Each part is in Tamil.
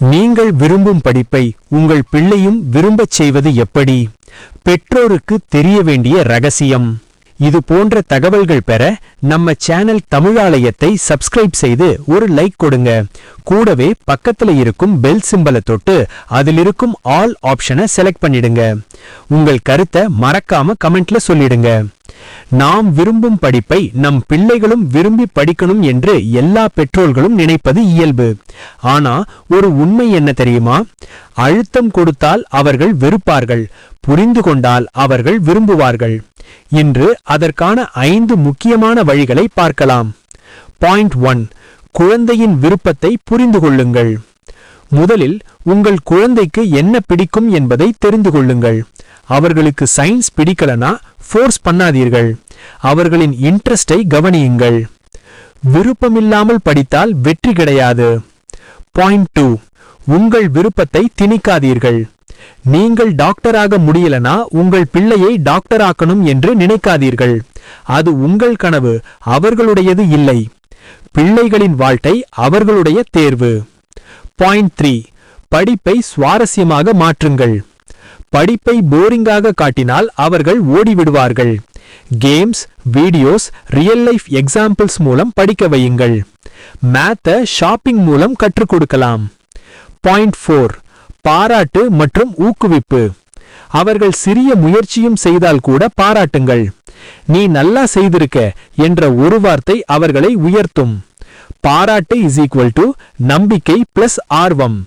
நீங்கள் விரும்பும் படிப்பை உங்கள் பிள்ளையும் விரும்பச் செய்வது எப்படி? பெற்றோருக்கு தெரிய வேண்டிய ரகசியம். இது போன்ற தகவல்கள் பெற நம்ம சேனல் தமிழாலயத்தை சப்ஸ்கிரைப் செய்து ஒரு லைக் கொடுங்க. கூடவே பக்கத்துல இருக்கும் பெல் சிம்பலை தொட்டு அதில் இருக்கும் ஆல் ஆப்ஷனை செலக்ட் பண்ணிடுங்க. உங்கள் கருத்தை மறக்காம கமெண்ட்ல சொல்லிடுங்க. நாம் விரும்பும் படிப்பை நம் பிள்ளைகளும் விரும்பி படிக்கணும் என்று எல்லா பெற்றோர்களும் நினைப்பது இயல்பு. ஆனா ஒரு உண்மை என்ன தெரியுமா? அழுத்தம் கொடுத்தால் அவர்கள் வெறுப்பார்கள், புரிந்து கொண்டால் அவர்கள் விரும்புவார்கள். இன்று அதற்கான 5 முக்கியமான வழிகளை பார்க்கலாம். பாயிண்ட் 1, குழந்தையின் விருப்பத்தை புரிந்து கொள்ளுங்கள். முதலில் உங்கள் குழந்தைக்கு என்ன பிடிக்கும் என்பதை தெரிந்து கொள்ளுங்கள். அவர்களுக்கு சயின்ஸ் பிடிக்கலனா ஃபோர்ஸ் பண்ணாதீர்கள். அவர்களின் இன்ட்ரெஸ்டை கவனியுங்கள். விருப்பமில்லாமல் படித்தால் வெற்றி கிடையாது. பாயிண்ட் 2, உங்கள் விருப்பத்தை திணிக்காதீர்கள். நீங்கள் டாக்டராக முடியலனா உங்கள் பிள்ளையை டாக்டராக்கணும் என்று நினைக்காதீர்கள். அது உங்கள் கனவு, அவர்களுடையது இல்லை. பிள்ளைகளின் வாழ்க்கை அவர்களுடைய தேர்வு. பாயிண்ட் 3, படிப்பை சுவாரஸ்யமாக மாற்றுங்கள். படிப்பை போரிங்காக காட்டினால் அவர்கள் ஓடிவிடுவார்கள். Games, videos, real life examples மூலம் படிக்க வையுங்கள். மேத்தை ஷாப்பிங் மூலம் கற்றுக் கொடுக்கலாம். பாயிண்ட் 4, பாராட்டு மற்றும் ஊக்குவிப்பு. அவர்கள் சிறிய முயற்சியும் செய்தால் கூட பாராட்டுங்கள். நீ நல்லா செய்திருக்க என்ற ஒரு வார்த்தை அவர்களை உயர்த்தும். பாராட்டு = நம்பிக்கை பிளஸ் ஆர்வம்.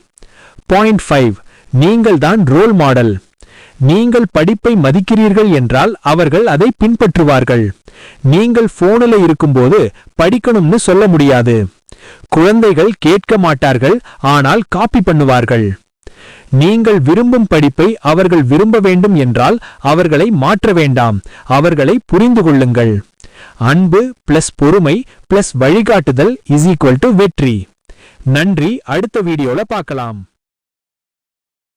பாயிண்ட் 5, நீங்கள் தான் ரோல் மாடல். நீங்கள் படிப்பை மதிக்கிறீர்கள் என்றால் அவர்கள் அதை பின்பற்றுவார்கள். நீங்கள் போனில் இருக்கும்போது படிக்கணும்னு சொல்ல முடியாது. குழந்தைகள் கேட்க மாட்டார்கள், ஆனால் காப்பி பண்ணுவார்கள். நீங்கள் விரும்பும் படிப்பை அவர்கள் விரும்ப வேண்டும் என்றால் அவர்களை மாற்ற வேண்டாம், அவர்களை புரிந்து கொள்ளுங்கள். அன்பு பிளஸ் பொறுமை பிளஸ் வழிகாட்டுதல் = வெற்றி. நன்றி. அடுத்த வீடியோல பார்க்கலாம்.